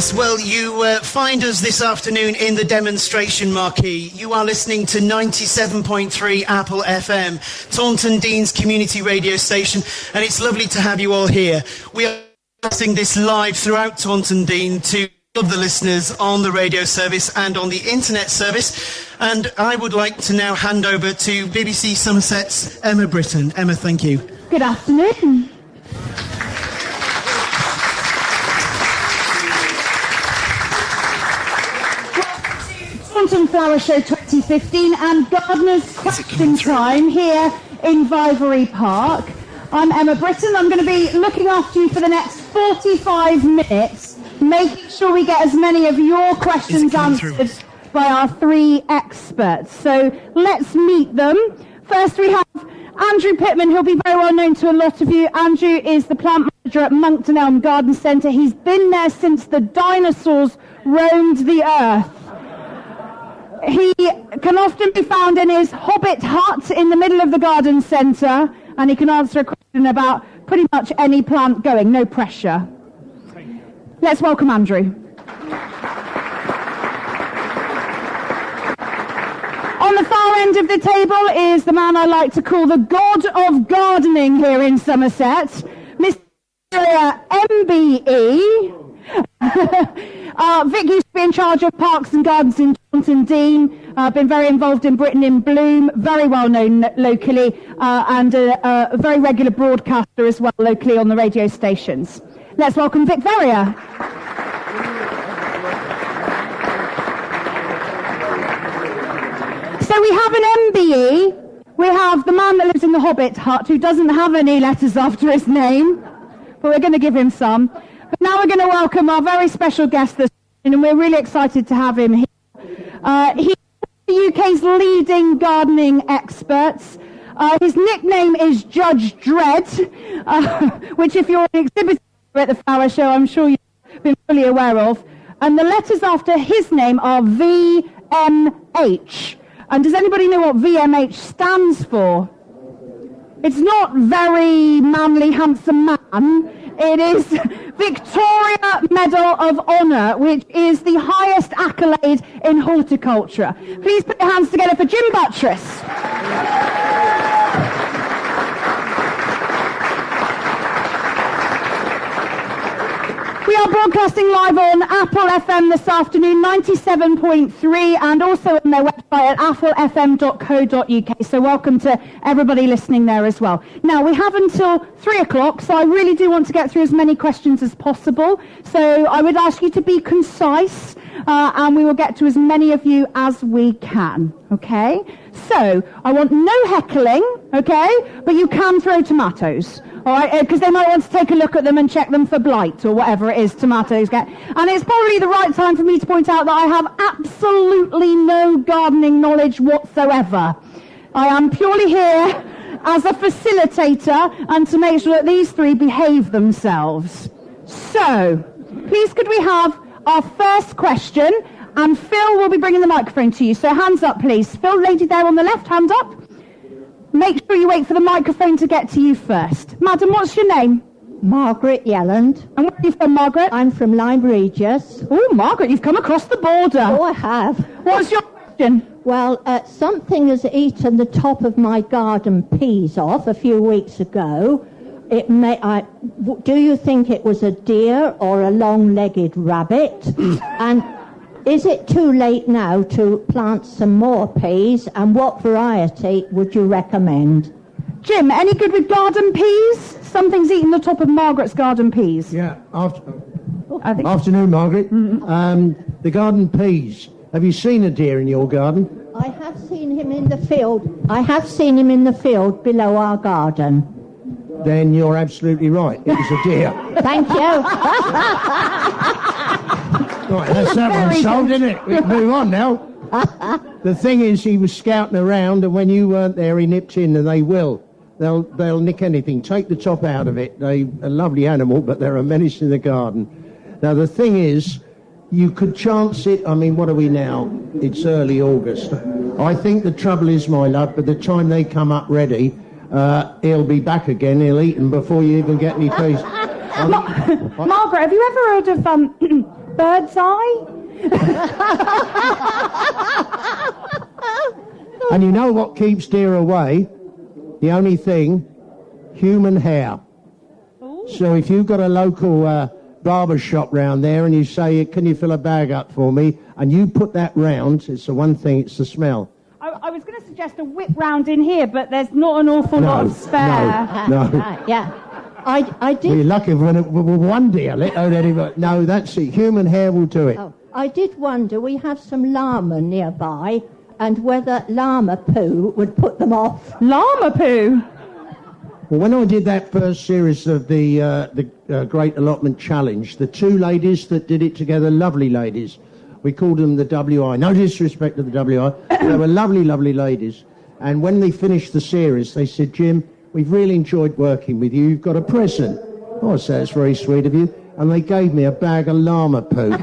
Yes, well, you find us this afternoon in the demonstration marquee. You are listening to 97.3 Apple FM, Taunton Dean's community radio station, and it's lovely to have you all here. We are broadcasting this live throughout Taunton Dean to all of the listeners on the radio service and on the internet service. And I would like to now hand over to BBC Somerset's Emma Britton. Emma, thank you. Good afternoon. Taunton Flower Show 2015 and Gardener's Question Time here in Vivery Park. I'm Emma Britton. I'm going to be looking after you for the next 45 minutes, making sure we get as many of your questions answered by our three experts. So let's meet them. First we have Andrew Pittman, who'll be very well known to a lot of you. Andrew is the plant manager at Monkton Elm Garden Centre. He's been there since the dinosaurs roamed the earth. He can often be found in his hobbit hut in the middle of the garden centre, and he can answer a question about pretty much any plant going, no pressure. Let's welcome Andrew. On the far end of the table is the man I like to call the god of gardening here in Somerset, Mr. MBE. Vic used to be in charge of parks and gardens in Taunton Dean, been very involved in Britain in Bloom, very well known locally, and a very regular broadcaster as well locally on the radio stations. Let's welcome Vic Verrier. So we have an MBE, we have the man that lives in the Hobbit hut who doesn't have any letters after his name, but we're going to give him some. But now we're going to welcome our very special guest this evening, and we're really excited to have him here. He's the UK's leading gardening experts. His nickname is Judge Dredd, which if you're an exhibitor at the Flower Show, I'm sure you've been fully aware of. And the letters after his name are VMH. And does anybody know what VMH stands for? It's not very manly, handsome man. It is Victoria Medal of Honour, which is the highest accolade in horticulture. Please put your hands together for Jim Buttress. We are broadcasting live on Apple FM this afternoon, 97.3, and also on their website at applefm.co.uk. So welcome to everybody listening there as well. Now, we have until 3 o'clock, so I really do want to get through as many questions as possible. So I would ask you to be concise, and we will get to as many of you as we can, okay? So I want no heckling, okay? But you can throw tomatoes. All right, because they might want to take a look at them and check them for blight or whatever it is tomatoes get. And it's probably the right time for me to point out that I have absolutely no gardening knowledge whatsoever. I am purely here as a facilitator and to make sure that these three behave themselves. So, please could we have our first question, and Phil will be bringing the microphone to you. So hands up, please. Phil, lady there on the left, hand up. Make sure you wait for the microphone to get to you first. Madam, what's your name? Margaret Yelland. And where are you from, Margaret? I'm from Lyme Regis. Oh, Margaret, you've come across the border. Oh, I have. What's your question? Well, something has eaten the top of my garden peas off a few weeks ago. Do you think it was a deer or a long-legged rabbit? And is it too late now to plant some more peas, and what variety would you recommend? Jim, any good with garden peas? Something's eaten the top of Margaret's garden peas. Yeah, afternoon, Margaret. Mm-hmm. The garden peas. Have you seen a deer in your garden? I have seen him in the field. I have seen him in the field below our garden. Then you're absolutely right. It was a deer. Thank you. Right, that's that one solved, isn't it? We can move on now. The thing is, he was scouting around, and when you weren't there, he nipped in, and they will. They'll nick anything. Take the top out of it. They're a lovely animal, but they're a menace in the garden. Now, the thing is, you could chance it. I mean, what are we now? It's early August. I think the trouble is, my love, by the time they come up ready, he'll be back again. He'll eat them before you even get any peas. Margaret, have you ever heard of Bird's eye? And you know what keeps deer away? The only thing, human hair. Ooh. So if you've got a local barber shop round there and you say, can you fill a bag up for me? And you put that round, it's the one thing, it's the smell. I was going to suggest a whip round in here, but there's not an awful lot of spare. No. Yeah. I did. We're lucky with one deer. No, that's it. Human hair will do it. Oh, I did wonder, we have some llama nearby, and whether llama poo would put them off. Llama poo? Well, when I did that first series of the Great Allotment Challenge, the two ladies that did it together, lovely ladies, we called them the WI. No disrespect to the WI. They were lovely, lovely ladies. And when they finished the series, they said, Jim, we've really enjoyed working with you. You've got a present. Oh, I said, that's very sweet of you. And they gave me a bag of llama poo.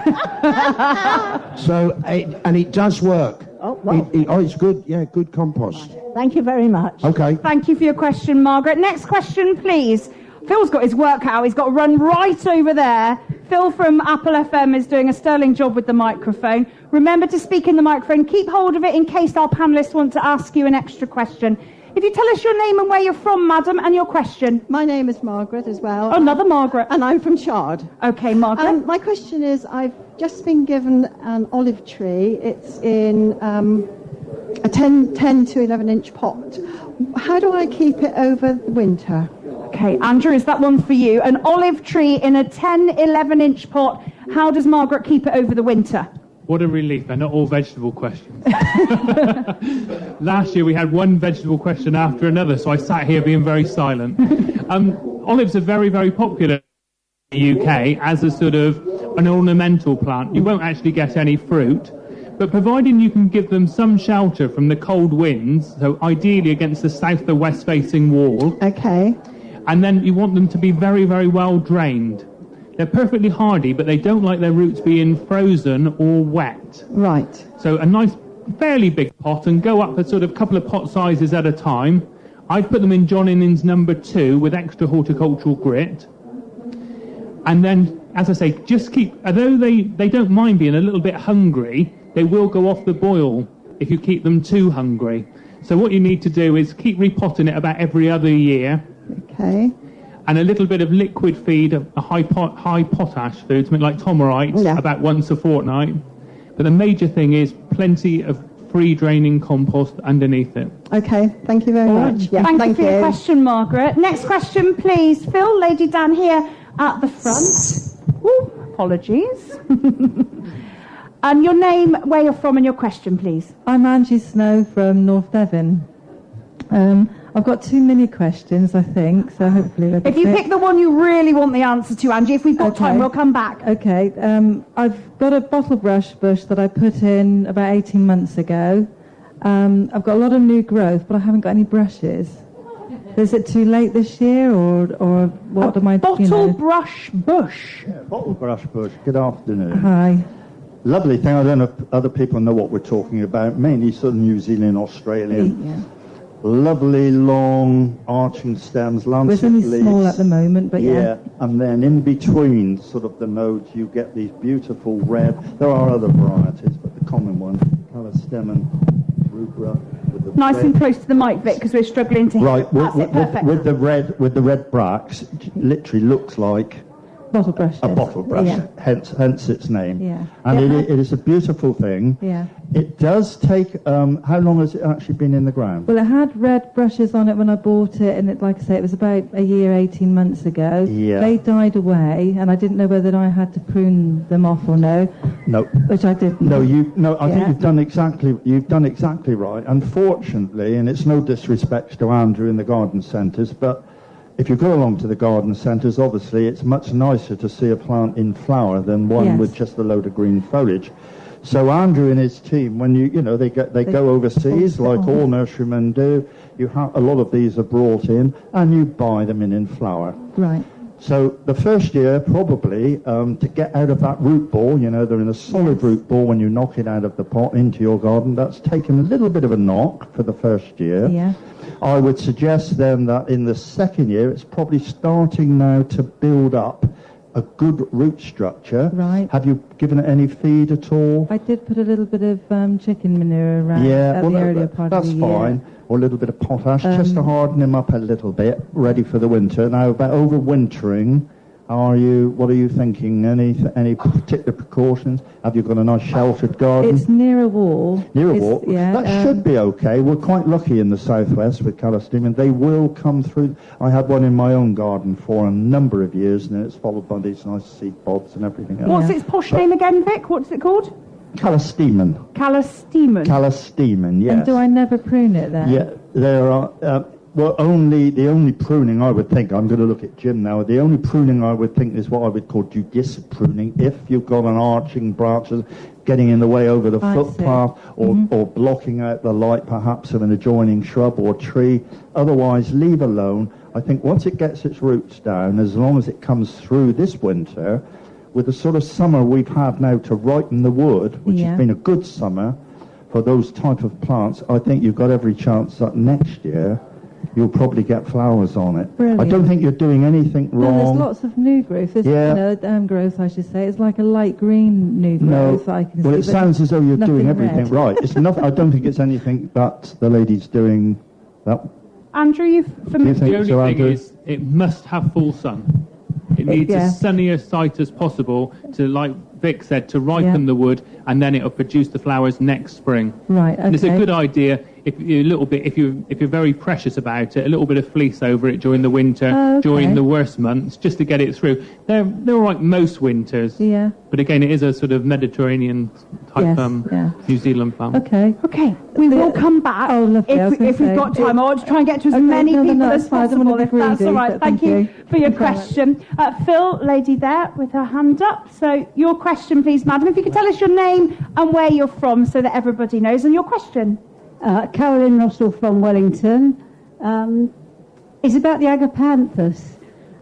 And it does work. Oh, wow. It's good. Yeah, good compost. Thank you very much. Okay. Thank you for your question, Margaret. Next question, please. Phil's got his work out. He's got to run right over there. Phil from Apple FM is doing a sterling job with the microphone. Remember to speak in the microphone. Keep hold of it in case our panellists want to ask you an extra question. If you tell us your name and where you're from, madam, and your question. My name is Margaret as well. Oh, another Margaret. And I'm from Chard. Okay, Margaret. My question is, I've just been given an olive tree. It's in a 10 to 11-inch pot. How do I keep it over the winter? Okay, Andrew, is that one for you? An olive tree in a 11-inch pot. How does Margaret keep it over the winter? What a relief, they're not all vegetable questions. Last year we had one vegetable question after another, so I sat here being very silent. Olives are very, very popular in the UK as a sort of an ornamental plant. You won't actually get any fruit, but providing you can give them some shelter from the cold winds, so ideally against the south or west facing wall. Okay. And then you want them to be very, very well drained. They're perfectly hardy, but they don't like their roots being frozen or wet. Right. So a nice, fairly big pot, and go up a sort of couple of pot sizes at a time. I'd put them in John Innings number 2 with extra horticultural grit. And then, as I say, just keep, although they don't mind being a little bit hungry, they will go off the boil if you keep them too hungry. So what you need to do is keep repotting it about every other year. Okay. And a little bit of liquid feed, a high potash food, something like Tomorite, about once a fortnight. But the major thing is plenty of free draining compost underneath it. Okay, thank you very much. Yeah, thank you for your question, Margaret. Next question, please. Phil, lady down here at the front. Ooh, apologies. And your name, where you're from, and your question, please. I'm Angie Snow from North Devon. I've got too many questions, I think, so hopefully... If you pick the one you really want the answer to, Angie, if we've got time, we'll come back. Okay. I've got a bottle brush bush that I put in about 18 months ago. I've got a lot of new growth, but I haven't got any brushes. Is it too late this year, or what am I... Bottle brush bush. Yeah, bottle brush bush. Good afternoon. Hi. Lovely thing. I don't know if other people know what we're talking about. Mainly sort of New Zealand, Australian. Yeah. Lovely, long, arching stems, lancet only leaves. small at the moment, but yeah. And then in between sort of the nodes, you get these beautiful red. There are other varieties, but the common one, Calistemon rubra. Nice and close to the mic, Vic, because we're struggling to hear. Right, with the red bracts, it literally looks like bottle brush. A bottle brush, yeah. hence its name. Yeah. And it is a beautiful thing. Yeah. It does take, how long has it actually been in the ground? Well, it had red brushes on it when I bought it, and it, like I say, it was about a year, 18 months ago. Yeah. They died away, and I didn't know whether I had to prune them off or no. No. Which I didn't. I think you've done exactly right. Unfortunately, and it's no disrespect to Andrew in the garden centres, but if you go along to the garden centres, obviously it's much nicer to see a plant in flower than one with just a load of green foliage. So Andrew and his team, when they go overseas, like all nurserymen do, a lot of these are brought in, and you buy them in flower. Right. So the first year, probably, to get out of that root ball, they're in a solid root ball when you knock it out of the pot into your garden. That's taken a little bit of a knock for the first year. Yeah. I would suggest then that in the second year, it's probably starting now to build up a good root structure. Right. Have you given it any feed at all? I did put a little bit of chicken manure around at the earlier part of the year. That's fine. Or a little bit of potash, just to harden him up a little bit, ready for the winter. Now, about overwintering, what are you thinking? Any particular precautions? Have you got a nice sheltered garden? It's near a wall. Near a wall? Yeah. That should be okay. We're quite lucky in the southwest with Calistine, and they will come through. I had one in my own garden for a number of years, and it's followed by these nice seed pods and everything else. What's its posh name again, Vic? What's it called? Calistine. Calistine. Calistine, yes. And do I never prune it then? Yeah, there are... the only pruning I would think, I'm going to look at Jim now, the only pruning I would think is what I would call judicious pruning. If you've got an arching branches getting in the way over the footpath or blocking out the light perhaps of an adjoining shrub or tree, otherwise leave alone. I think once it gets its roots down, as long as it comes through this winter, with the sort of summer we've had now to ripen the wood, which has been a good summer for those type of plants, I think you've got every chance that next year you'll probably get flowers on it. Brilliant. I don't think you're doing anything wrong. There's lots of new growth. Growth, I should say. It's like a light green new growth. Well, it sounds as though you're doing everything right. It's nothing. I don't think it's anything that the lady's doing. That. Andrew, you think the only so, thing Andrew? is, it must have full sun. It needs as sunny a site as possible to, like Vic said, to ripen the wood, and then it'll produce the flowers next spring. Right. Okay. And it's a good idea if you're very precious about it, a little bit of fleece over it during the winter, during the worst months, just to get it through. They're all right most winters. Yeah. But again, it is a sort of Mediterranean type New Zealand plant. Okay. We will come back if we've got time. I want to try and get to as many people as possible, if that's all right. Thank you for your question. Phil, lady there with her hand up. So your question, please, madam. If you could tell us your name and where you're from so that everybody knows. And your question. Carolyn Russell from Wellington. It's about the agapanthus.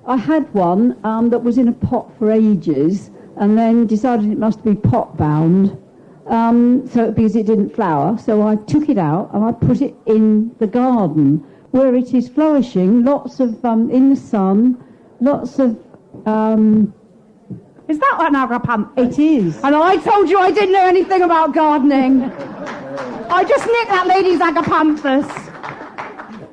I had one that was in a pot for ages and then decided it must be pot bound because it didn't flower. So I took it out and I put it in the garden where it is flourishing, lots of in the sun, lots of... Is that an agapanthus? It is. And I told you I didn't know anything about gardening. I just nicked that lady's agapanthus.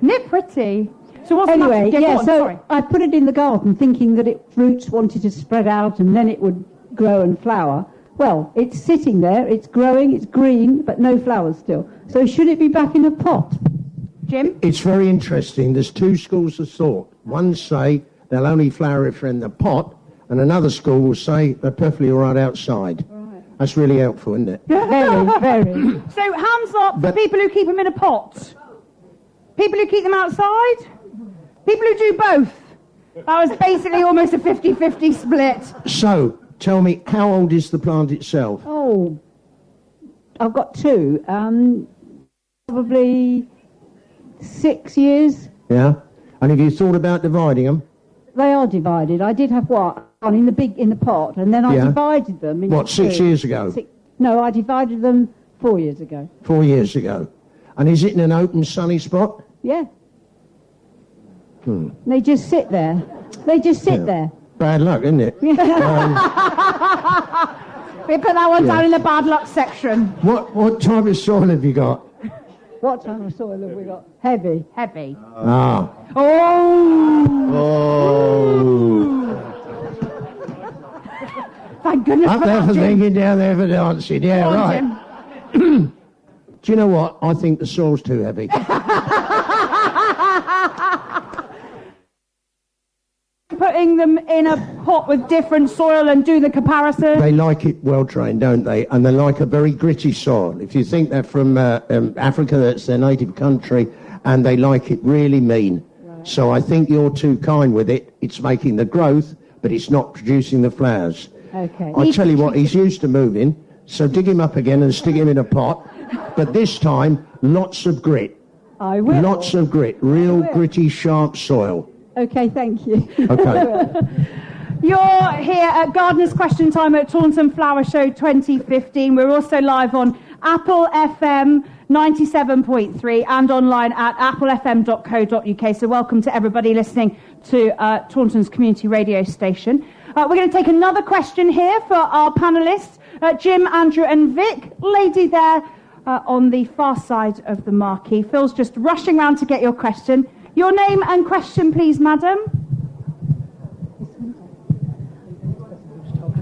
Nip pretty. So what's anyway, the so I put it in the garden thinking that its roots wanted to spread out and then it would grow and flower. Well, it's sitting there, it's growing, it's green, but no flowers still. So should it be back in a pot? Jim? It's very interesting. There's two schools of thought. One say they'll only flower if they're in the pot, and another school will say they're perfectly all right outside. That's really helpful, isn't it? Very, very. So hands up for people who keep them in a pot. People who keep them outside. People who do both. That was basically almost a 50-50 split. So, tell me, how old is the plant itself? Oh, I've got two. Probably 6 years. Yeah? And have you thought about dividing them? They are divided. I did have one in the pot, and then I divided them. Into 6 years ago? No, I divided them 4 years ago. 4 years ago. And is it in an open, sunny spot? Yeah. They just sit there. They just sit there. Bad luck, isn't it? We put that one down in the bad luck section. What type of soil have you got? What type of soil have we got? Heavy. Ah. Thank goodness Up for there that, for Jim. thinking, down there for dancing. Yeah, Go on, right. Jim. Do you know what? I think the soil's too heavy. Putting them in a pot with different soil and do the comparison. They like it well trained, don't they? And they like a very gritty soil. If you think they're from Africa, that's their native country, and they like it really mean. Right. So I think you're too kind with it. It's making the growth, but it's not producing the flowers. Okay. I tell you what, he's used to moving, so dig him up again and stick him in a pot. But this time, lots of grit. I will. Lots of grit. Real gritty, sharp soil. Okay, thank you. Okay. You're here at Gardener's Question Time at Taunton Flower Show 2015. We're also live on Apple FM 97.3 and online at applefm.co.uk. So welcome to everybody listening to Taunton's community radio station. We're going to take another question here for our panellists, Jim, Andrew and Vic. Lady there on the far side of the marquee. Phil's just rushing round to get your question. Your name and question, please, madam.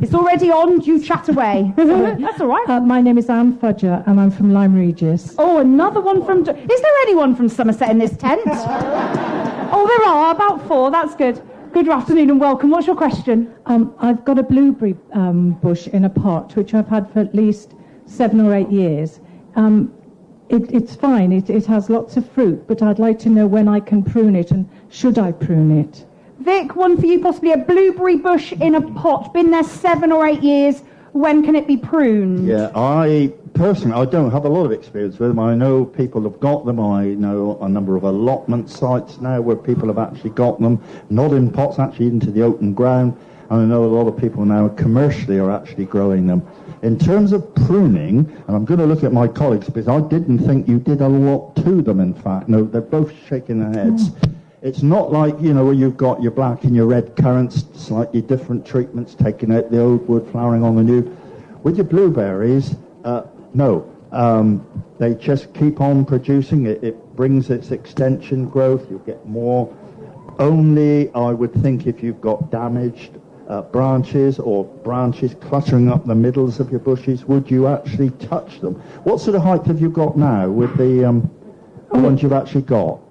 It's already on, you chat away. That's all right. My name is Anne Fudger, and I'm from Lyme Regis. Oh, another one from... Is there anyone from Somerset in this tent? Oh, there are, about 4. That's good. Good afternoon and welcome. What's your question? I've got a blueberry bush in a pot, which I've had for at least 7 or 8 years. It's fine. It has lots of fruit, but I'd like to know when I can prune it, and should I prune it? Vic, one for you, possibly a blueberry bush in a pot. Been there 7 or 8 years. When can it be pruned? Yeah, I don't have a lot of experience with them. I know people have got them. I know a number of allotment sites now where people have actually got them, not in pots, actually into the open ground. And I know a lot of people now commercially are actually growing them. In terms of pruning, and I'm going to look at my colleagues because I didn't think you did a lot to them, in fact. No, they're both shaking their heads. It's not like, where you've got your black and your red currants, slightly different treatments, taking out the old wood, flowering on the new. With your blueberries, no. They just keep on producing. It brings its extension growth. You'll get more. Only, I would think, if you've got damaged branches or branches cluttering up the middles of your bushes, would you actually touch them? What sort of height have you got now with the ones you've actually got?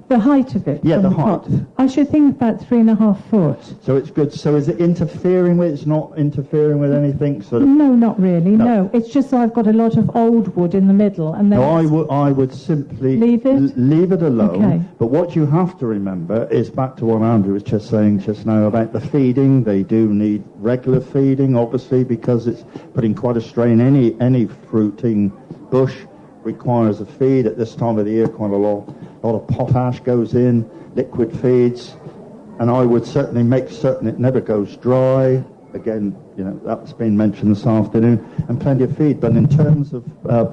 The height of it? Yeah, the height. Pot. I should think about 3.5 foot. So it's good. So is it interfering with? It's not interfering with anything, sort of. No, not really. No, it's just so I've got a lot of old wood in the middle, and then. No, I would simply leave it. Leave it alone. Okay. But what you have to remember is back to what Andrew was just saying just now about the feeding. They do need regular feeding, obviously, because it's putting quite a strain. Any fruiting bush requires a feed at this time of the year. Quite a lot of potash goes in, liquid feeds, and I would certainly make certain it never goes dry. Again, that's been mentioned this afternoon, and plenty of feed. But in terms of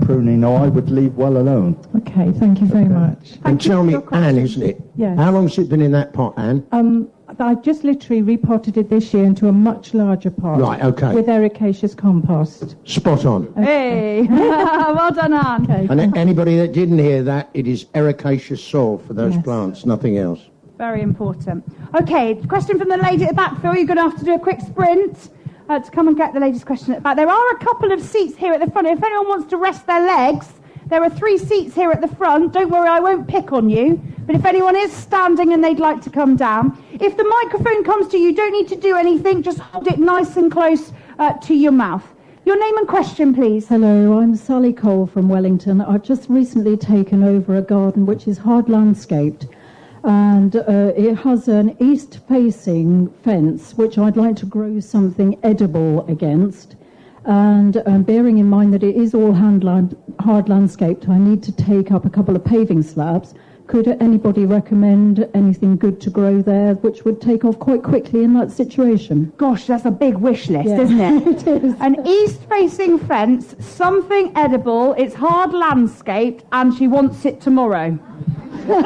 pruning, no, I would leave well alone. Okay, thank you very much. And tell me, Anne, isn't it? Yes. How long's it been in that pot, Anne? I've just literally repotted it this year into a much larger pot. Right, okay. With ericaceous compost. Spot on. Hey, well done, Anne. Okay. And anybody that didn't hear that, it is ericaceous soil for those plants, nothing else. Very important. Okay, question from the lady at the back. Phil, you're going to have to do a quick sprint to come and get the lady's question at the back. There are a couple of seats here at the front. If anyone wants to rest their legs, there are 3 seats here at the front. Don't worry, I won't pick on you. But if anyone is standing and they'd like to come down, if the microphone comes to you, don't need to do anything. Just hold it nice and close to your mouth. Your name and question, please. Hello, I'm Sally Cole from Wellington. I've just recently taken over a garden which is hard landscaped, and it has an east-facing fence which I'd like to grow something edible against. And bearing in mind that it is all hard landscaped, I need to take up a couple of paving slabs. Could anybody recommend anything good to grow there which would take off quite quickly in that situation? Gosh, that's a big wish list, isn't it? It is. An east-facing fence, something edible, it's hard landscaped, and she wants it tomorrow. Isn't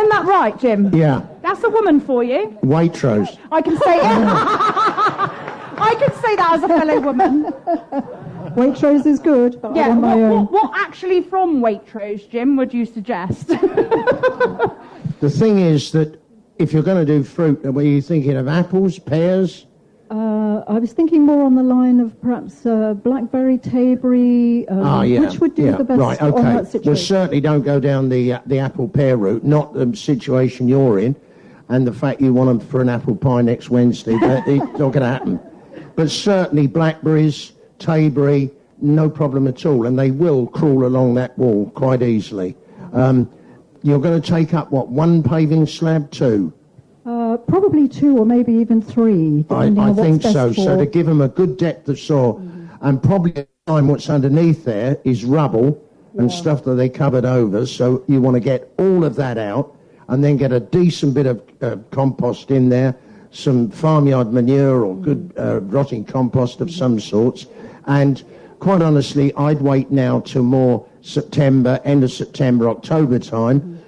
that right, Jim? Yeah. That's a woman for you. Waitrose. I can say I can say that as a fellow woman. Waitrose is good, but I want my own. What actually from Waitrose, Jim, would you suggest? The thing is that if you're going to do fruit, were you thinking of apples, pears? I was thinking more on the line of perhaps blackberry, taberry, which would do the best right, okay. on that situation. Well, certainly don't go down the apple-pear route, not the situation you're in, and the fact you want them for an apple pie next Wednesday. It's not going to happen. But certainly blackberries, taberry, no problem at all, and they will crawl along that wall quite easily. You're going to take up, 1 paving slab, 2? Probably 2 or maybe even 3. I think so. So to give them a good depth of soil, and probably at the time what's underneath there is rubble and stuff that they covered over. So you want to get all of that out, and then get a decent bit of compost in there, some farmyard manure or good rotting compost of some sorts. And quite honestly, I'd wait now till more September, end of September, October time.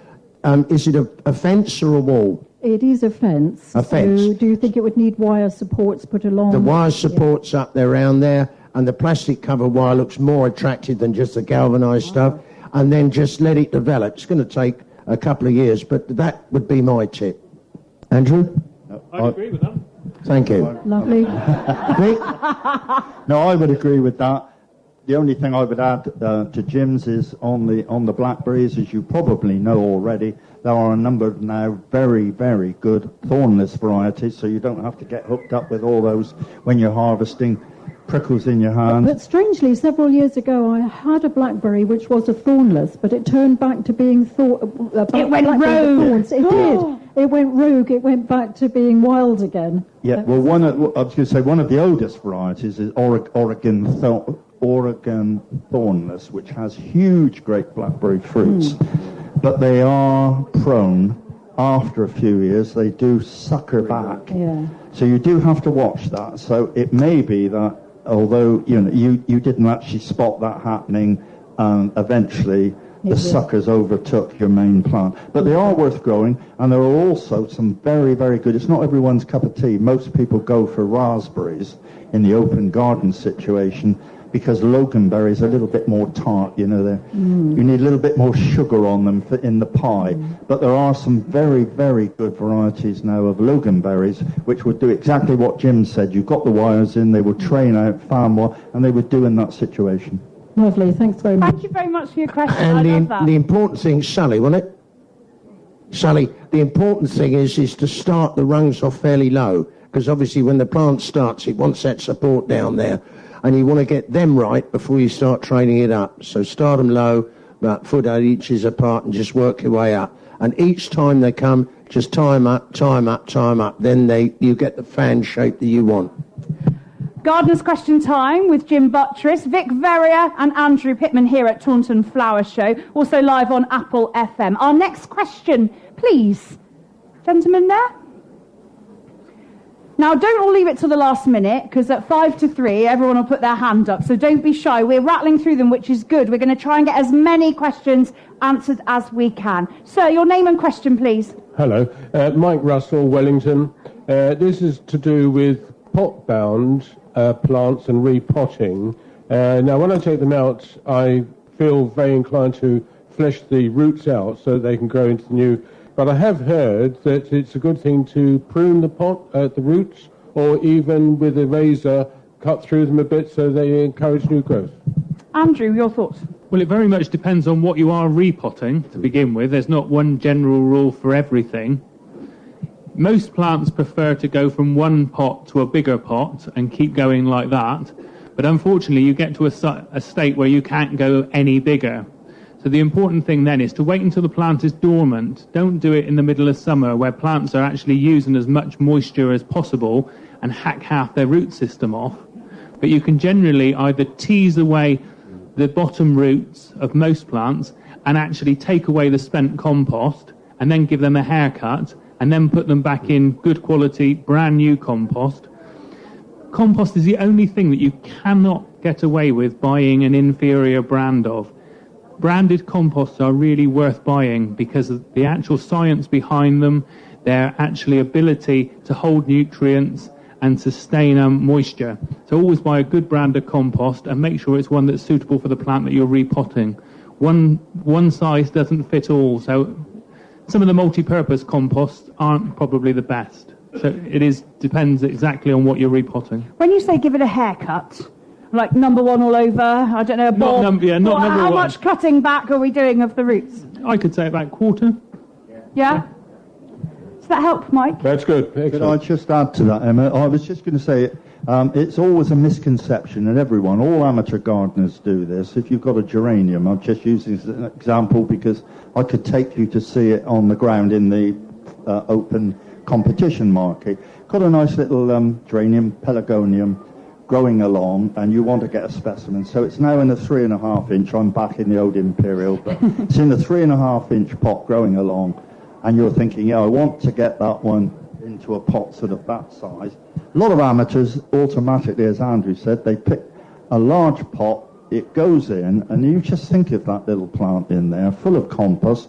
Is it a fence or a wall? It is a fence. A fence. So do you think it would need wire supports put along? The wire supports up there, around there, and the plastic cover wire looks more attractive than just the galvanised stuff. And then just let it develop. It's going to take a couple of years, but that would be my tip. Andrew? I agree with that. Thank you. Lovely. Vic? No, I would agree with that. The only thing I would add to Jim's is on the blackberries, as you probably know already, there are a number of now very, very good thornless varieties, so you don't have to get hooked up with all those when you're harvesting prickles in your hand. But strangely, several years ago, I had a blackberry which was a thornless, but it turned back to being It went rogue. It did. It went rogue. It went back to being wild again. Yeah, well, one of the oldest varieties is Oregon thornless, which has huge great blackberry fruits, but they are prone. After a few years, they do sucker back. Yeah. So you do have to watch that. So it may be that, although you didn't actually spot that happening, eventually the suckers overtook your main plant. But they are worth growing, and there are also some very, very good. It's not everyone's cup of tea. Most people go for raspberries in the open garden situation, because loganberries are a little bit more tart, you need a little bit more sugar on them in the pie. But there are some very, very good varieties now of loganberries, which would do exactly what Jim said. You've got the wires in, they would train out farm well, and they would do in that situation. Lovely, thanks very much. Thank you very much for your question. And I love that. the important thing, Sally, wasn't it? Sally, the important thing is to start the rungs off fairly low, because obviously when the plant starts, it wants that support down there. And you want to get them right before you start training it up. So start them low, about 8 inches apart, and just work your way up. And each time they come, just tie them up, tie them up, tie them up. Then you get the fan shape that you want. Gardener's Question Time with Jim Buttress, Vic Verrier and Andrew Pittman here at Taunton Flower Show, also live on Apple FM. Our next question, please. Gentleman there? Now, don't all leave it till the last minute, because at 2 to 3, everyone will put their hand up. So don't be shy. We're rattling through them, which is good. We're going to try and get as many questions answered as we can. Sir, your name and question, please. Hello. Mike Russell, Wellington. This is to do with pot-bound plants and repotting. Now, when I take them out, I feel very inclined to flesh the roots out so they can grow into the new. But I have heard that it's a good thing to prune the pot at the roots, or even with a razor cut through them a bit so they encourage new growth. Andrew, your thoughts? Well, it very much depends on what you are repotting to begin with. There's not one general rule for everything. Most plants prefer to go from one pot to a bigger pot and keep going like that. But unfortunately, you get to a state where you can't go any bigger. So the important thing then is to wait until the plant is dormant. Don't do it in the middle of summer where plants are actually using as much moisture as possible and hack half their root system off. But you can generally either tease away the bottom roots of most plants and actually take away the spent compost and then give them a haircut and then put them back in good quality, brand new compost. Compost is the only thing that you cannot get away with buying an inferior brand of. Branded composts are really worth buying because of the actual science behind them, their actually ability to hold nutrients and sustain moisture. So always buy a good brand of compost and make sure it's one that's suitable for the plant that you're repotting. One size doesn't fit all, so some of the multi-purpose composts aren't probably the best. So depends exactly on what you're repotting. When you say give it a haircut, like number one all over, I don't know, a bob. Not number one. How much cutting back are we doing of the roots? I could say about quarter. Yeah? Does that help, Mike? That's good. Could I just add to that, Emma? I was just going to say, it's always a misconception, and all amateur gardeners do this. If you've got a geranium, I'm just using this as an example because I could take you to see it on the ground in the open competition market. Got a nice little geranium, pelargonium, growing along, and you want to get a specimen. So it's now in a 3.5 inch. I'm back in the old Imperial, but it's in a 3.5 inch pot growing along, and you're thinking, yeah, I want to get that one into a pot sort of that size. A lot of amateurs automatically, as Andrew said, they pick a large pot, it goes in, and you just think of that little plant in there, full of compost.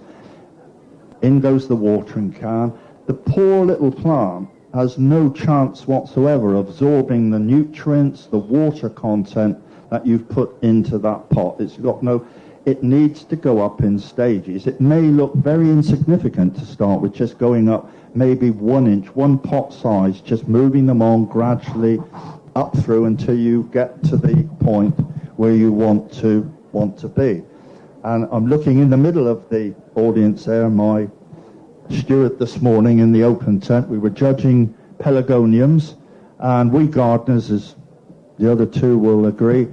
In goes the watering can. the poor little plant has no chance whatsoever of absorbing the nutrients, the water content that you've put into that pot. It needs to go up in stages. It may look very insignificant to start with, just going up maybe 1 inch, one pot size, just moving them on gradually up through until you get to the point where you want to be. And I'm looking in the middle of the audience there, my steward this morning in the open tent. We were judging pelargoniums, and we gardeners, as the other two will agree,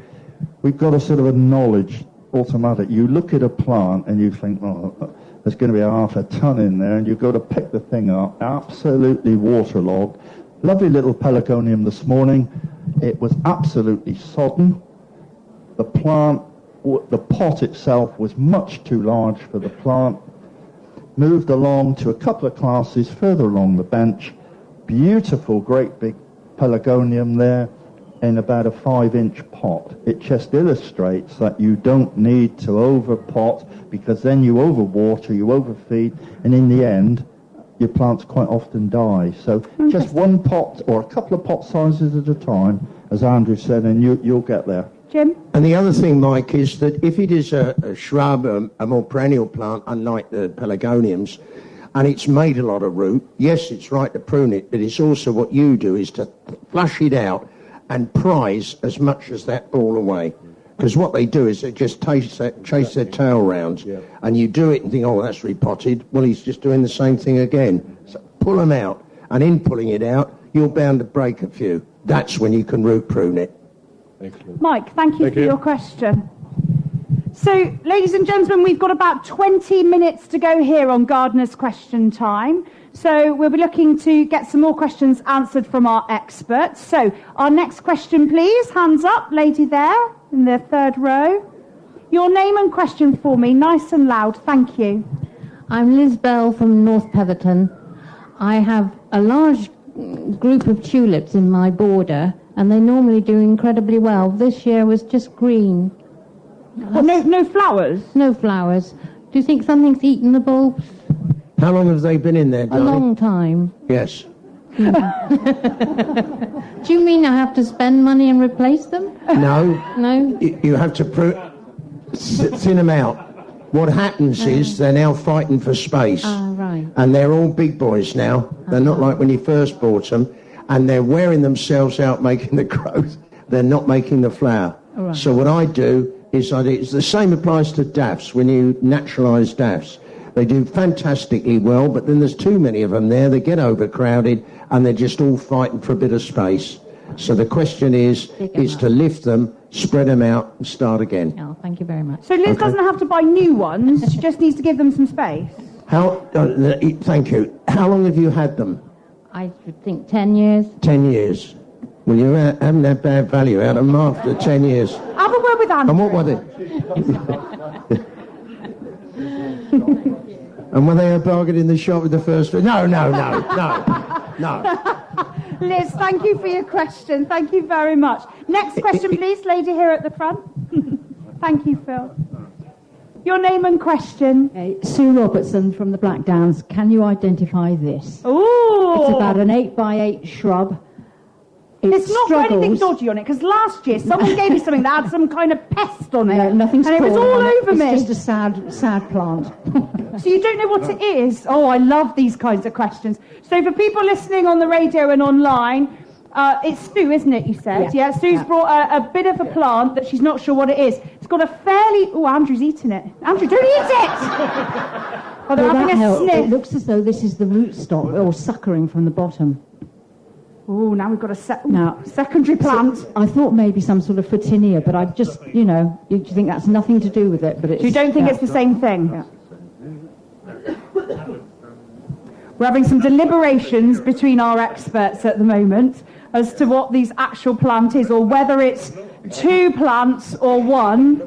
we've got a sort of a knowledge automatic. You look at a plant and you think, oh, there's going to be half a ton in there, and you've got to pick the thing up, absolutely waterlogged. Lovely little pelargonium this morning. It was absolutely sodden. The plant, the pot itself was much too large for the plant. Moved along to a couple of classes further along the bench. Beautiful, great big pelargonium there in about a 5-inch pot. It just illustrates that you don't need to overpot, because then you overwater, you overfeed, and in the end, your plants quite often die. So just one pot or a couple of pot sizes at a time, as Andrew said, and you'll get there. Jim? And the other thing, Mike, is that if it is a shrub, a more perennial plant, unlike the pelargoniums, and it's made a lot of root, yes, it's right to prune it, but it's also what you do is to flush it out and prize as much as that ball away. Because what they do is they just chase their tail round, and you do it and think, oh, that's repotted. Well, he's just doing the same thing again. So pull them out, and in pulling it out, you're bound to break a few. That's when you can root prune it. Excellent. Mike, thank you for your question. So, ladies and gentlemen, we've got about 20 minutes to go here on Gardener's Question Time. So we'll be looking to get some more questions answered from our experts. So our next question, please. Hands up, lady there in the third row. Your name and question for me, nice and loud. Thank you. I'm Liz Bell from North Petherton. I have a large group of tulips in my border, and they normally do incredibly well. This year was just green. Well, no flowers? No flowers. Do you think something's eaten the bulbs? How long have they been in there, darling? A long time. Yes. Do you mean I have to spend money and replace them? No. No? You have to thin them out. What happens is they're now fighting for space. Right. And they're all big boys now. They're not like when you first bought them. And they're wearing themselves out making the growth. They're not making the flower. Right. So what I do is it's the same applies to daffs when you naturalise daffs. They do fantastically well, but then there's too many of them there. They get overcrowded, and they're just all fighting for a bit of space. So the question is to lift them, spread them out, and start again. Oh, thank you very much. So Liz doesn't have to buy new ones. She just needs to give them some space. Thank you. How long have you had them? I would think 10 years. 10 years. Well, you haven't had bad value out of them after 10 years. Have a word with Andrew. And what were they? And were they a bargain in the shop with the first one? No. Liz, thank you for your question. Thank you very much. Next question, please, lady here at the front. Thank you, Phil. Your name and question. Sue Robertson from the Black Downs. Can you identify this? Ooh. It's about an 8x8 shrub. It's not got anything dodgy on it, because last year someone gave me something that had some kind of pest on it. No, nothing's and it was all over me. It's just a sad plant. So you don't know what it is? Oh, I love these kinds of questions. So for people listening on the radio and online, it's Sue, isn't it, you said? Yeah, Sue's brought a bit of a plant that she's not sure what it is. It's got a fairly... Oh, Andrew's eating it. Andrew, don't eat it! They're having a sniff. It looks as though this is the rootstock, or suckering from the bottom. Oh, now we've got a secondary plant. So I thought maybe some sort of Photinia, but I just, you think that's nothing to do with it. But it's, you don't think it's the same thing? Yeah. We're having some deliberations between our experts at the moment as to what these actual plant is, or whether it's 2 plants or 1.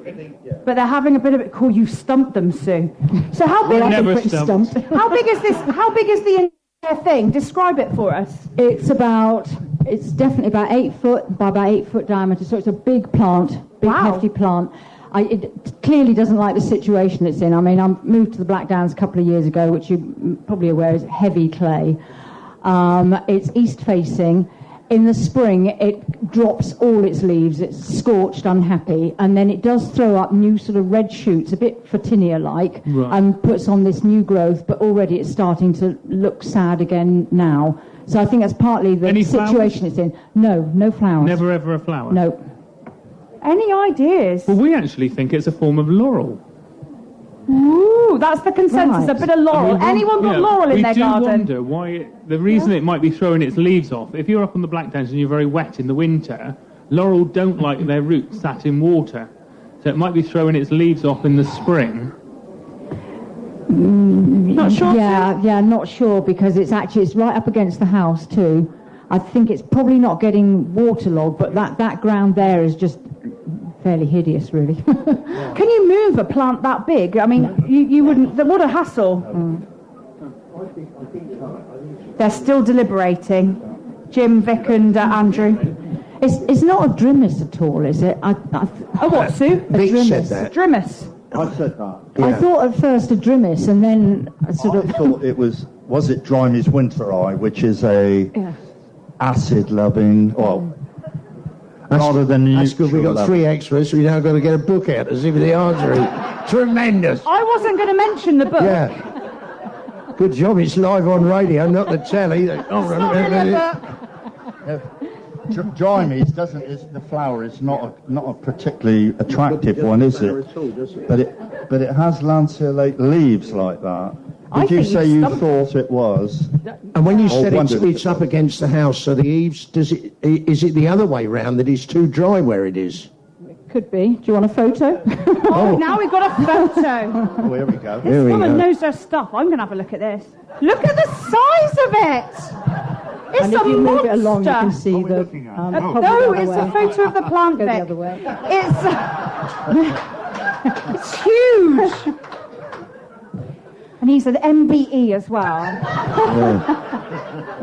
But they're having a bit of it. Cool, you stumped them, Sue. So how big? Never stumped. How big is this? How big is the thing? Describe it for us. It's definitely about 8 foot by about 8 foot diameter, so it's a big plant, big hefty plant. It clearly doesn't like the situation it's in. I mean, I moved to the Black Downs a couple of years ago, which you're probably aware is heavy clay. It's east-facing. In the spring, it drops all its leaves. It's scorched, unhappy, and then it does throw up new sort of red shoots, a bit Photinia-like, and puts on this new growth, but already it's starting to look sad again now. So I think that's partly the situation it's in. No flowers. Never ever a flower? No. Any ideas? Well, we actually think it's a form of laurel. Ooh, that's the consensus, a bit of laurel. Anyone got laurel in their garden? We do wonder why, the reason it might be throwing its leaves off, if you're up on the Black Downs and you're very wet in the winter, laurel don't like their roots sat in water. So it might be throwing its leaves off in the spring. Not sure? Yeah, not sure, because it's right up against the house too. I think it's probably not getting waterlogged, but that ground there is just fairly hideous, really. Can you move a plant that big? I mean, you wouldn't. What a hassle. They're still deliberating. Jim, Vic, and Andrew. It's not a drimis at all, is it? What, Sue? Vic said that. Drimis. I said that. Yeah. I thought at first a drimis, and then I thought it was it Drimy's winter eye, which is a acid-loving, rather than that's good. We've got 3 extras, so we now got to get a book out to see if the answer is tremendous. I wasn't going to mention the book. Yeah. Good job. It's live on radio, not the telly. Drimy's the flower is not a particularly attractive one, is it? But it has lanceolate leaves like that. Did you say you thought it was? And when you said it's up against the house, so the eaves, is it the other way round, that it's too dry where it is? Could be. Do you want a photo? Now we've got a photo. Oh, here we go. This woman knows her stuff. I'm going to have a look at this. Look at the size of it. It's and if you move it along, you can see the... no, it's a photo of the plant, Vic. The other way. It's huge. And he's an MBE as well.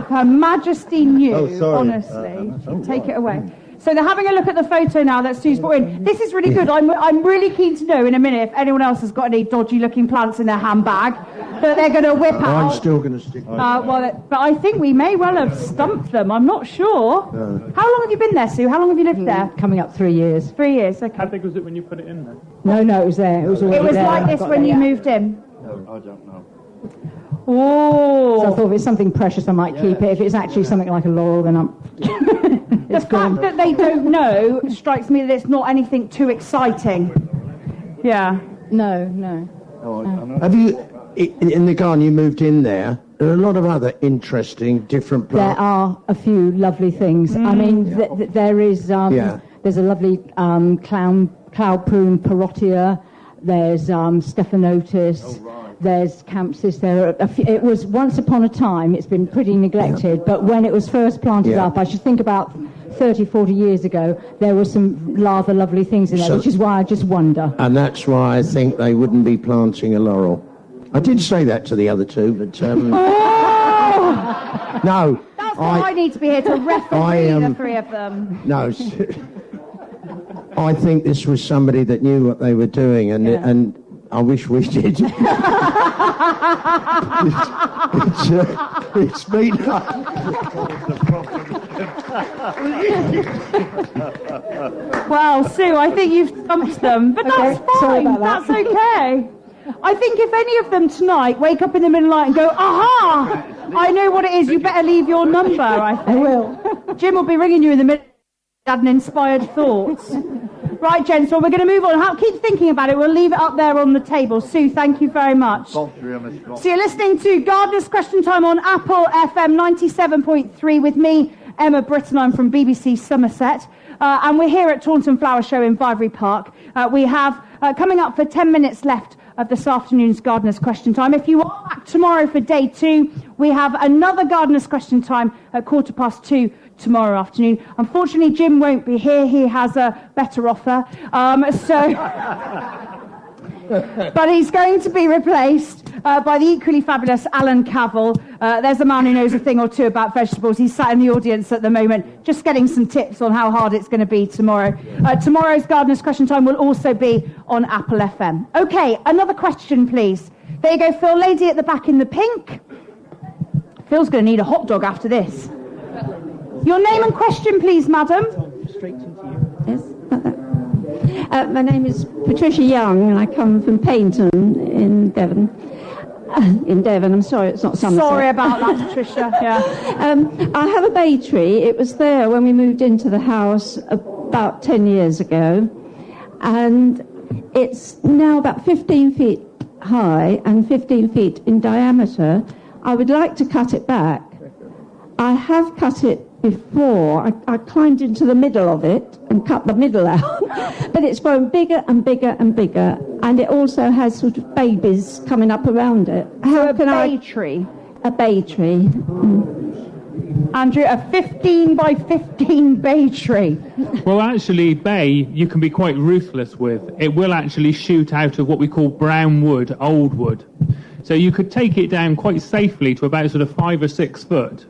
Her Majesty knew, honestly. Take it away. So they're having a look at the photo now that Sue's brought in. This is really good. I'm really keen to know in a minute if anyone else has got any dodgy-looking plants in their handbag that they're going to whip out. I'm still going to stick with but I think we may well have stumped them. I'm not sure. How long have you been there, Sue? How long have you lived there? Coming up 3 years. 3 years, okay. How big was it when you put it in there? No, it was there. It was like this when you moved in? No, I don't know. Oh. So I thought if it's something precious, I might keep it. If it's actually something like a laurel, then I'm... The fact that they don't know strikes me that it's not anything too exciting. Yeah. No. Have you, in the garden you moved in there are a lot of other interesting, different plants? There are a few lovely things. I mean, there is... There's a lovely cloud prune parotia. There's Stephanotis. There's Campsis. It was once upon a time, it's been pretty neglected, but when it was first planted up, I should think about 30, 40 years ago, there were some rather lovely things in there, which is why I just wonder. And that's why I think they wouldn't be planting a laurel. I did say that to the other two, but... No. That's why I need to be here to referee the 3 of them. No. I think this was somebody that knew what they were doing, and I wish we did. It's been... Well, Sue, I think you've stumped them, but that's fine. That's okay. I think if any of them tonight wake up in the middle of the night and go, aha, I know what it is, you better leave your number, I think. I will. Jim will be ringing you in the middle had an inspired thought. Right, gents, well, we're going to move on. Keep thinking about it. We'll leave it up there on the table. Sue, thank you very much. So you're listening to Gardener's Question Time on Apple FM 97.3 with me, Emma Britton. I'm from BBC Somerset. And we're here at Taunton Flower Show in Vivery Park. We have coming up for 10 minutes left of this afternoon's Gardener's Question Time. If you are back tomorrow for day 2, we have another Gardener's Question Time at 2:15 tomorrow afternoon. Unfortunately, Jim won't be here. He has a better offer. So But he's going to be replaced by the equally fabulous Alan Cavell. There's a man who knows a thing or two about vegetables. He's sat in the audience at the moment, just getting some tips on how hard it's going to be tomorrow. Tomorrow's Gardener's Question Time will also be on Apple FM. OK, another question, please. There you go, Phil. Lady at the back in the pink. Phil's going to need a hot dog after this. Your name and question, please, madam. Straight into you. Yes. My name is Patricia Young, and I come from Paynton in Devon. I'm sorry, it's not Somerset. Sorry about that, Patricia. Yeah. I have a bay tree. It was there when we moved into the house about 10 years ago, and it's now about 15 feet high and 15 feet in diameter. I would like to cut it back. I have cut it before. I climbed into the middle of it and cut the middle out, but it's grown bigger and bigger and bigger, and it also has sort of babies coming up around it. How can bay tree? A bay tree. Andrew, a 15 by 15 bay tree. Well, actually, bay you can be quite ruthless with. It will actually shoot out of what we call brown wood, old wood. So you could take it down quite safely to about sort of 5 or 6 foot.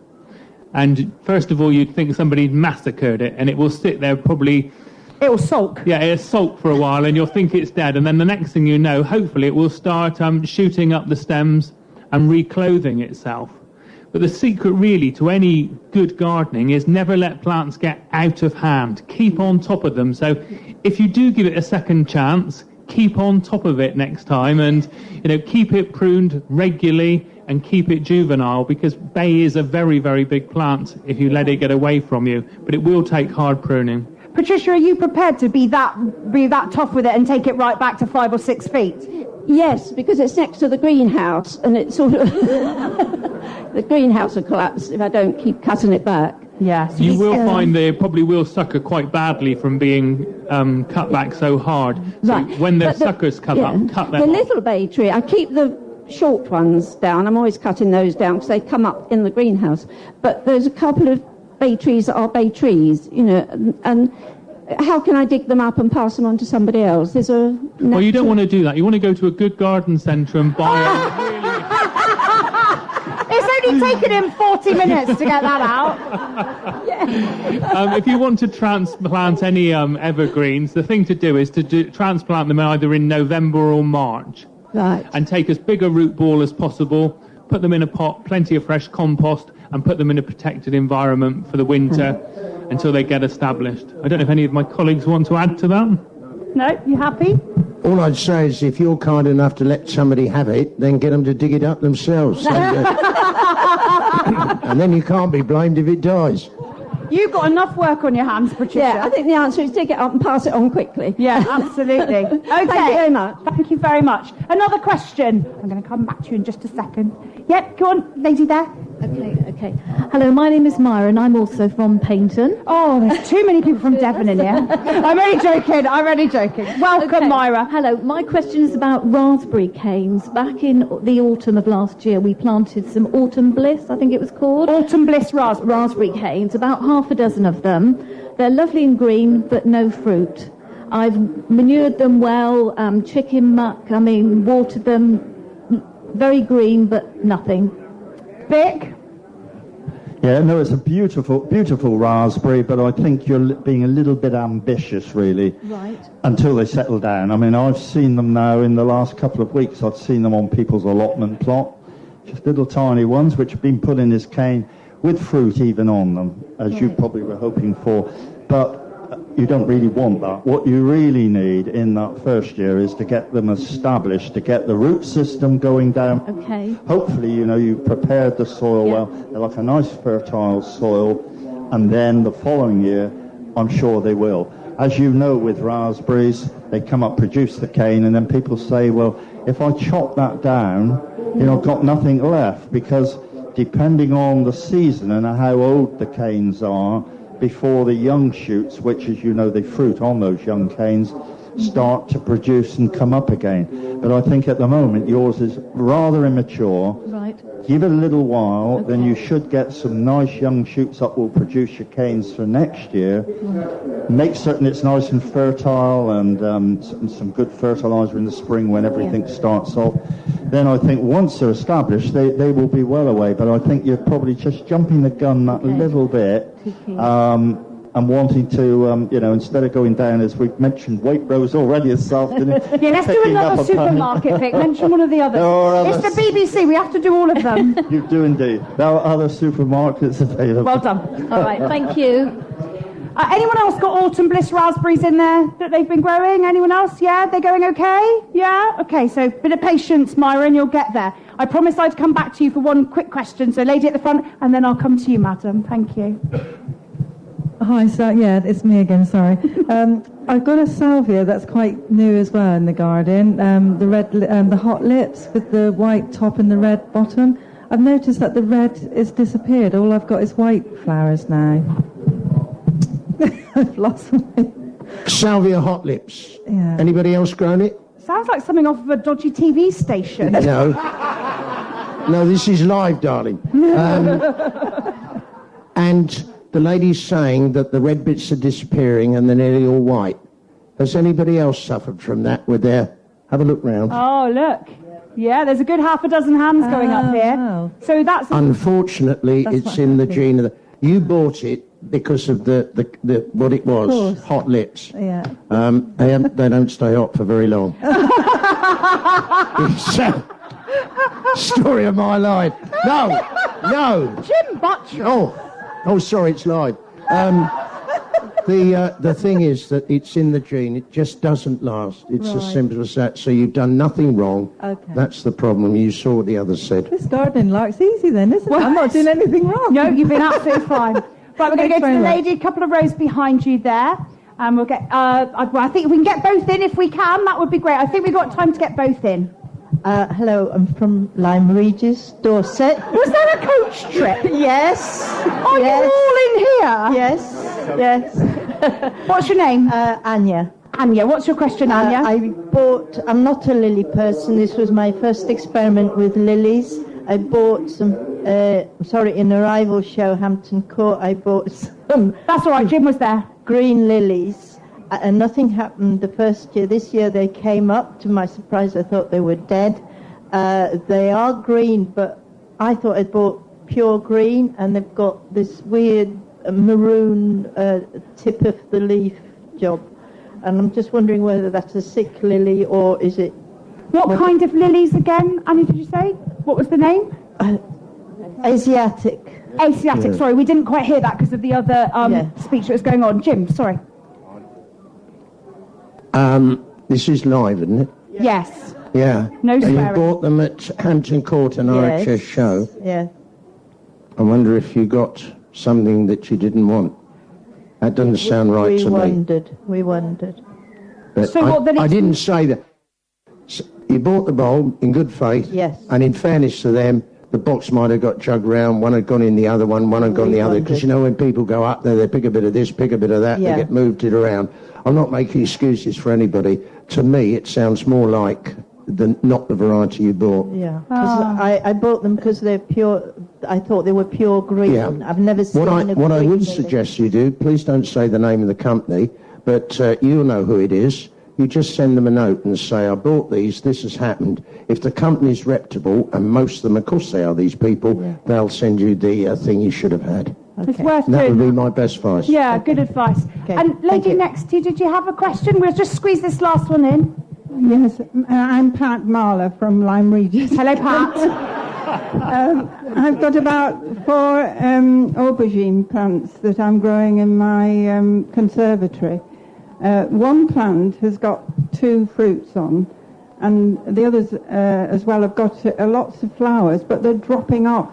And first of all, you'd think somebody massacred it, and it will sit there probably... It will sulk. Yeah, it'll sulk for a while, and you'll think it's dead. And then the next thing you know, hopefully it will start shooting up the stems and reclothing itself. But the secret really to any good gardening is never let plants get out of hand. Keep on top of them. So if you do give it a second chance, keep on top of it next time, and keep it pruned regularly and keep it juvenile, because bay is a very, very big plant if you let it get away from you. But it will take hard pruning. Patricia, are you prepared to be that tough with it and take it right back to 5 or 6 feet? Yes, because it's next to the greenhouse, and it's sort of the greenhouse will collapse if I don't keep cutting it back. Yes. You will find they probably will sucker quite badly from being cut back so hard. Right. So when the suckers come up, cut them The off. little bay tree, I keep the short ones down. I'm always cutting those down because they come up in the greenhouse. But there's a couple of bay trees that are bay trees, and how can I dig them up and pass them on to somebody else? Well, you don't want to do that. You want to go to a good garden centre and buy a really... It's only taken him 40 minutes to get that out. If you want to transplant any evergreens, the thing to do is to transplant them either in November or March. Right. And take as big a root ball as possible, put them in a pot, plenty of fresh compost, and put them in a protected environment for the winter until they get established. I don't know if any of my colleagues want to add to that. No, you happy? All I'd say is if you're kind enough to let somebody have it, then get them to dig it up themselves. And then you can't be blamed if it dies. You've got enough work on your hands, Patricia. Yeah, I think the answer is dig it up and pass it on quickly. Yeah, absolutely. Okay. Thank you very much. Thank you very much. Another question. I'm going to come back to you in just a second. Yep, go on, lady there. Okay. Hello, my name is Myra, and I'm also from Paynton. Oh, there's too many people from Devon in here. I'm only joking. Welcome, Myra. Hello, my question is about raspberry canes. Back in the autumn of last year, we planted some Autumn Bliss, I think it was called. Autumn Bliss raspberry canes, about half a dozen of them. They're lovely and green, but no fruit. I've manured them well, chicken muck, watered them, very green, but nothing. Vic? Yeah, no, it's a beautiful, beautiful raspberry, but I think you're being a little bit ambitious, really. Right. Until they settle down. I've seen them now in the last couple of weeks. I've seen them on people's allotment plot. Just little tiny ones which have been put in this cane with fruit even on them, as you probably were hoping for. But you don't really want that. What you really need in that first year is to get them established, to get the root system going down. Okay. Hopefully, you've prepared the soil well. They're like a nice fertile soil, and then the following year, I'm sure they will. As you know, with raspberries, they come up, produce the cane, and then people say, well, if I chop that down, I've got nothing left, because depending on the season and how old the canes are, before the young shoots, which, as you know, they fruit on those young canes, start to produce and come up again. But I think at the moment yours is rather immature. Right. Give it a little while, then you should get some nice young shoots up will produce your canes for next year. Make certain it's nice and fertile and some good fertilizer in the spring when everything starts off. Then I think once they're established, they will be well away. But I think you're probably just jumping the gun that little bit. And wanting to, instead of going down, as we've mentioned, Waitrose already this afternoon. Yeah, let's do another supermarket, Vic. Mention one of the others. It's the BBC. We have to do all of them. You do indeed. There are other supermarkets available. Well done. All right, thank you. Anyone else got autumn bliss raspberries in there that they've been growing? Anyone else? Yeah, they're going okay? Yeah? Okay, so bit of patience, Myra, and you'll get there. I promised I'd come back to you for one quick question. So lady at the front, and then I'll come to you, madam. Thank you. Hi, so yeah, it's me again, sorry. I've got a salvia that's quite new as well in the garden, the hot lips with the white top and the red bottom. I've noticed that the red has disappeared. All I've got is white flowers now. I've lost them. Salvia hot lips. Yeah. Anybody else grown it? Sounds like something off of a dodgy TV station. No. No, this is live, darling. And the lady's saying that the red bits are disappearing and they're nearly all white. Has anybody else suffered from that with their... Have a look round. Oh, look. Yeah, there's a good half a dozen hands going up here. Wow. So that's... Unfortunately, it's in the gene of the... You bought it because of the what it was, hot lips. Yeah. They don't stay hot for very long. It's story of my life. No. Jim Butcher. Oh, sorry, it's live. The thing is that it's in the gene. It just doesn't last. It's as simple as that. So you've done nothing wrong. Okay. That's the problem. You saw what the others said. This gardening like's easy then, isn't it? I'm not doing anything wrong. No, you've been absolutely fine. Right, we're going to go to the lady a couple of rows behind you there. And we'll get... I think if we can get both in, if we can, that would be great. I think we've got time to get both in. Hello, I'm from Lyme Regis, Dorset. Was there a coach trip? Yes. Are you all in here? Yes. What's your name? Anya. Anya, what's your question, Anya? I'm not a lily person. This was my first experiment with lilies. I bought some, in a rival show, Hampton Court, I bought some... That's all right, Jim was there. Green lilies. And nothing happened the first year. This year they came up. To my surprise, I thought they were dead. They are green, but I thought I'd bought pure green, and they've got this weird maroon tip of the leaf job. And I'm just wondering whether that's a sick lily or is it... What kind of lilies again, Annie, did you say? What was the name? Asiatic. Asiatic, sorry, we didn't quite hear that because of the other speech that was going on. Jim, sorry. This is live, isn't it? Yes. Yeah. No swearing. You bought them at Hampton Court, an RHS show. Yeah. I wonder if you got something that you didn't want. That doesn't sound right to me. We wondered. But So I didn't say that. You bought the bulb in good faith. Yes. And in fairness to them, the box might have got chugged round, one had gone in the other one had gone the other. Because you know when people go up there, they pick a bit of this, pick a bit of that, they get moved it around. I'm not making excuses for anybody. To me, it sounds more like not the variety you bought. Yeah. I bought them because they're pure. I thought they were pure green. Yeah. I've never seen What I would suggest you do, please don't say the name of the company, but you'll know who it is. You just send them a note and say, I bought these, this has happened. If the company's reputable, and most of them, of course they are, these people, they'll send you the thing you should have had. Okay. It's worth That doing. would be my best advice. Yeah, good advice. Okay. And lady next to you, did you have a question? We'll just squeeze this last one in. Yes, I'm Pat Marler from Lyme Regis. Hello, Pat. I've got about 4 aubergine plants that I'm growing in my conservatory. One plant has got 2 fruits on, and the others as well have got lots of flowers, but they're dropping off.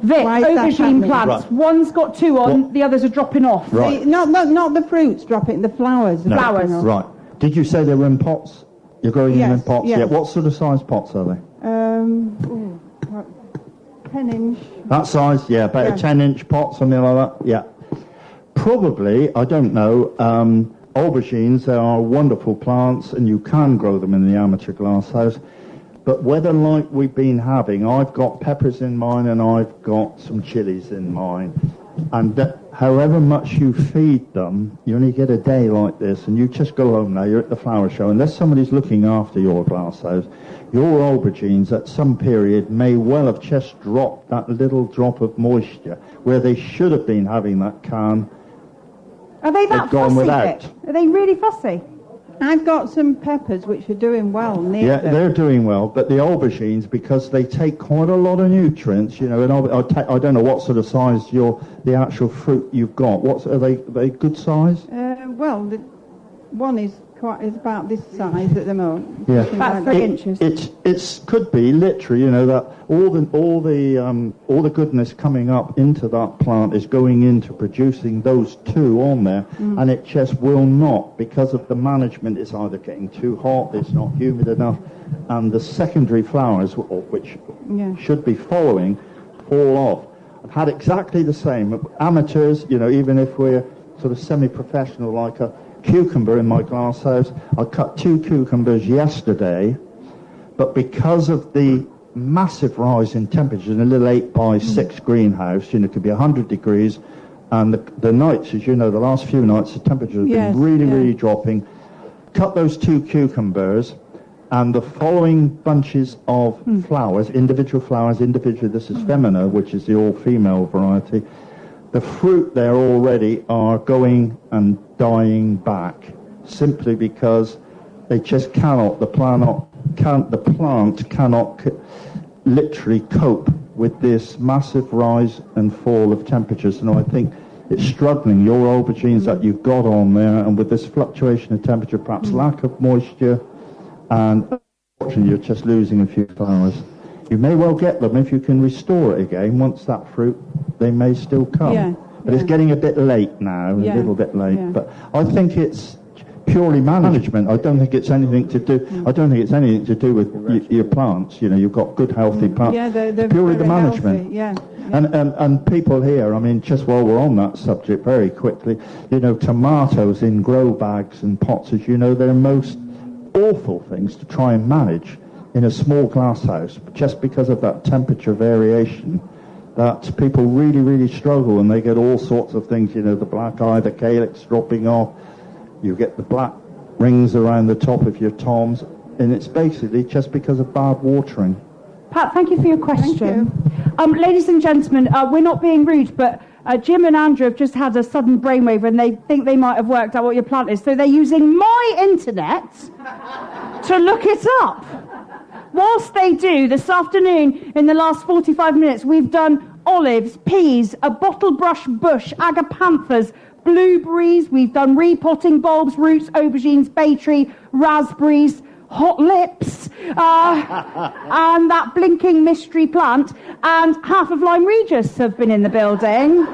Vic, aubergine plants. Right. One's got 2 on, the others are dropping off. Right. Not the fruits dropping, the flowers. No. Flowers. Right. Did you say they were in pots? You're growing them in pots? Yes. Yeah. What sort of size pots are they? 10-inch. That size? Yeah, about a 10-inch pot, something like that? Yeah. Probably, I don't know, aubergines, they are wonderful plants, and you can grow them in the amateur glasshouse. But whether like we've been having, I've got peppers in mine and I've got some chilies in mine. And however much you feed them, you only get a day like this, and you just go home now, you're at the flower show, unless somebody's looking after your glasshouse, your aubergines at some period may well have just dropped that little drop of moisture where they should have been having that can. Are they that gone fussy? without. Are they really fussy? I've got some peppers which are doing well near them. They're doing well, but the aubergines, because they take quite a lot of nutrients, you know, and I don't know what sort of size the actual fruit you've got. Are they good size? Well, the one is about this size at the moment. Yeah, about 3 inches. It could be literally, you know, that all the goodness coming up into that plant is going into producing those two on there, and it just will not, because of the management. It's either getting too hot, it's not humid enough, and the secondary flowers, which should be following, fall off. I've had exactly the same. Amateurs, you know, even if we're sort of semi-professional, like a cucumber in my glasshouse. I cut 2 cucumbers yesterday, but because of the massive rise in temperature in a little 8x6 greenhouse, you know, it could be 100 degrees, and the nights, as you know, the last few nights, the temperature has been really dropping. Cut those 2 cucumbers, and the following bunches of flowers, individual, this is Femina, which is the all-female variety. The fruit there already are going and dying back, simply because they just cannot. The plant cannot literally cope with this massive rise and fall of temperatures, and I think it's struggling. Your aubergines that you've got on there, and with this fluctuation of temperature, perhaps lack of moisture, and unfortunately you're just losing a few flowers. You may well get them if you can restore it again. Once that fruit, they may still come. But it's getting a bit late now, a little bit late. But I think it's purely management. I don't think it's anything to do. I don't think it's anything to do with your plants. You know, you've got good, healthy plants. Yeah, they're purely the very management. healthy. And people here, I mean, just while we're on that subject, very quickly, you know, tomatoes in grow bags and pots, as you know, they're most awful things to try and manage in a small glass house, just because of that temperature variation, that people really struggle, and they get all sorts of things, you know, the black eye, the calyx dropping off, you get the black rings around the top of your toms, and it's basically just because of bad watering. Pat, thank you for your question. Ladies and gentlemen, we're not being rude, but Jim and Andrew have just had a sudden brainwave, and they think they might have worked out what your plant is, so they're using my internet to look it up. Whilst they do, this afternoon, in the last 45 minutes, we've done olives, peas, a bottle brush bush, agapanthus, blueberries, we've done repotting bulbs, roots, aubergines, bay tree, raspberries, hot lips, and that blinking mystery plant, and half of Lyme Regis have been in the building.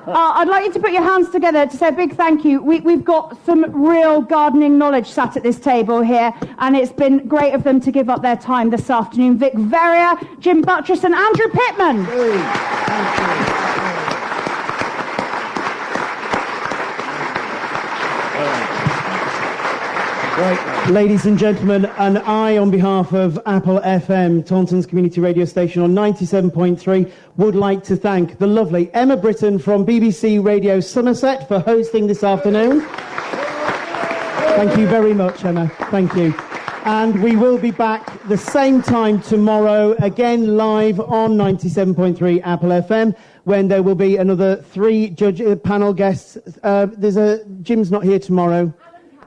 I'd like you to put your hands together to say a big thank you. We've got some real gardening knowledge sat at this table here, and it's been great of them to give up their time this afternoon. Vic Verrier, Jim Buttress and Andrew Pittman. Thank you. Right, ladies and gentlemen, and I, on behalf of Apple FM, Taunton's community radio station on 97.3, would like to thank the lovely Emma Britton from BBC Radio Somerset for hosting this afternoon. Thank you very much, Emma. Thank you. And we will be back the same time tomorrow, again live on 97.3 Apple FM, when there will be another 3 panel guests. Jim's not here tomorrow,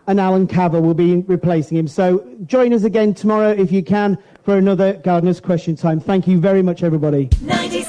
and Alan Cavill will be replacing him. So join us again tomorrow if you can for another Gardener's Question Time. Thank you very much, everybody. 97.